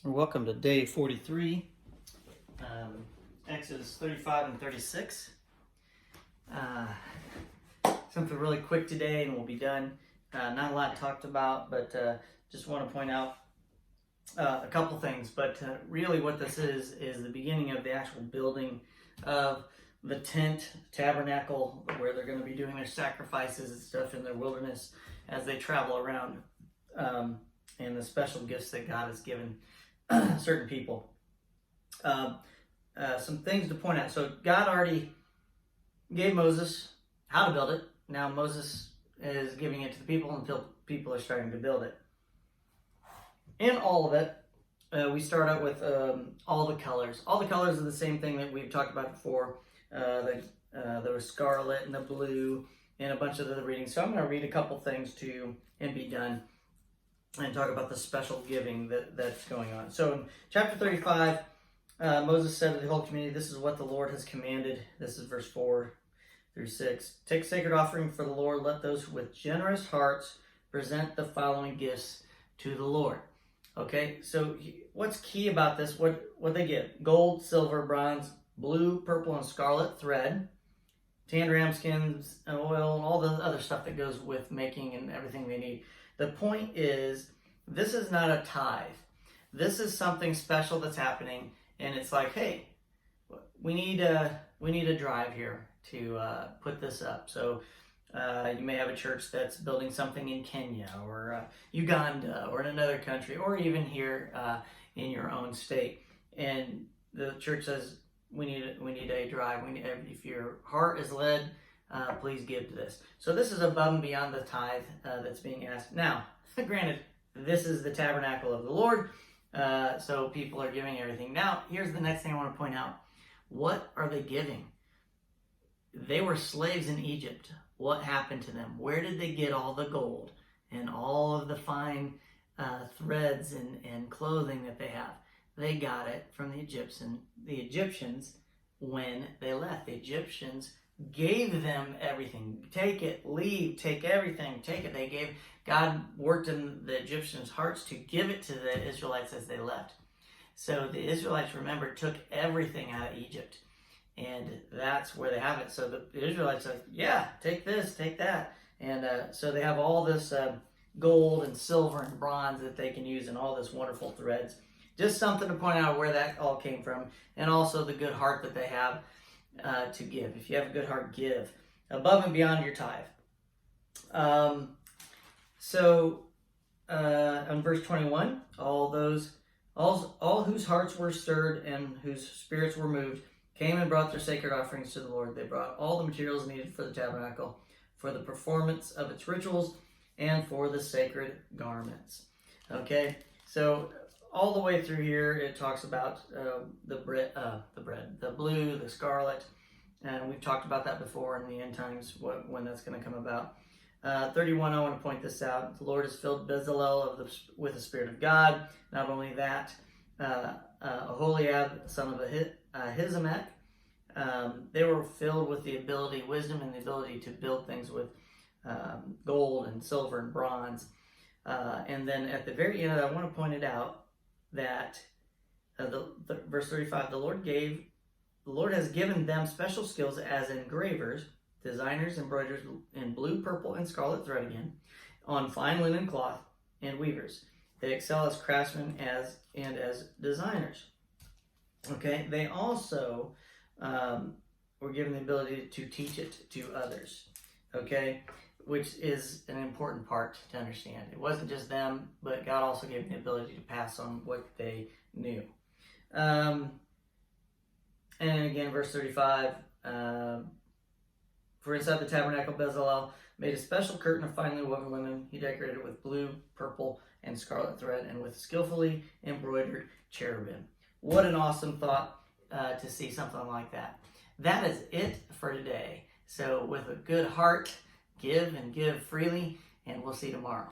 Welcome to day 43, Exodus 35 and 36. Something really quick today and we'll be done. Not a lot talked about, but just want to point out a couple things. But really what this is the beginning of the actual building of the tent, tabernacle, where they're going to be doing their sacrifices and stuff in the wilderness as they travel around, and the special gifts that God has given certain people. Some things to point out. So God already gave Moses how to build it. Now Moses is giving it to the people until people are starting to build it. In all of it, we start out with all the colors. All the colors are the same thing that we've talked about before. There was scarlet and the blue and a bunch of other readings. So I'm going to read a couple things to you and be done, and talk about the special giving that's going on. So in chapter 35, Moses said to the whole community, "This is what the Lord has commanded." This is verse 4 through 6. "Take sacred offering for the Lord. Let those with generous hearts present the following gifts to the Lord." Okay, so what's key about this? What they give? Gold, silver, bronze, blue, purple, and scarlet thread, tanned ram skins, and oil, and all the other stuff that goes with making and everything they need. The point is, this is not a tithe. This is something special that's happening, and it's like, hey, we need a drive here to put this up. So you may have a church that's building something in Kenya or Uganda or in another country, or even here in your own state, and the church says, we need a drive. If your heart is led, please give to this. So this is above and beyond the tithe that's being asked. Now, granted, this is the tabernacle of the Lord, so people are giving everything. Now, here's the next thing I want to point out. What are they giving? They were slaves in Egypt. What happened to them? Where did they get all the gold and all of the fine threads and clothing that they have? They got it from the Egyptians when they left. The Egyptians gave them everything. Take it, leave, take everything, take it. God worked in the Egyptians' hearts to give it to the Israelites as they left. So the Israelites, remember, took everything out of Egypt, and that's where they have it. So the Israelites said, yeah, take this, take that. And so they have all this gold and silver and bronze that they can use, and all this wonderful threads. Just something to point out where that all came from, and also the good heart that they have to give. If you have a good heart, give above and beyond your tithe. So on verse 21, all whose hearts were stirred and whose spirits were moved came and brought their sacred offerings to the Lord. They brought all the materials needed for the tabernacle, for the performance of its rituals, and for the sacred garments. Okay, so all the way through here, it talks about the blue, the scarlet, and we've talked about that before in the end times, when that's going to come about. 31, I want to point this out. The Lord has filled Bezalel with the Spirit of God. Not only that, Aholiab, son of Ahisamach, they were filled with the ability, wisdom, and the ability to build things with gold and silver and bronze. And then at the very end, I want to point it out that verse 35, the Lord has given them special skills as engravers, designers, embroiderers in blue, purple, and scarlet thread again, on fine linen cloth, and weavers. They excel as craftsmen and as designers. Okay, they also were given the ability to teach it to others. Okay, which is an important part to understand. It wasn't just them, but God also gave them the ability to pass on what they knew. And again, verse 35, for inside the tabernacle, Bezalel made a special curtain of finely woven linen. He decorated it with blue, purple, and scarlet thread, and with skillfully embroidered cherubim. What an awesome thought to see something like that. That is it for today. So with a good heart, give and give freely, and we'll see you tomorrow.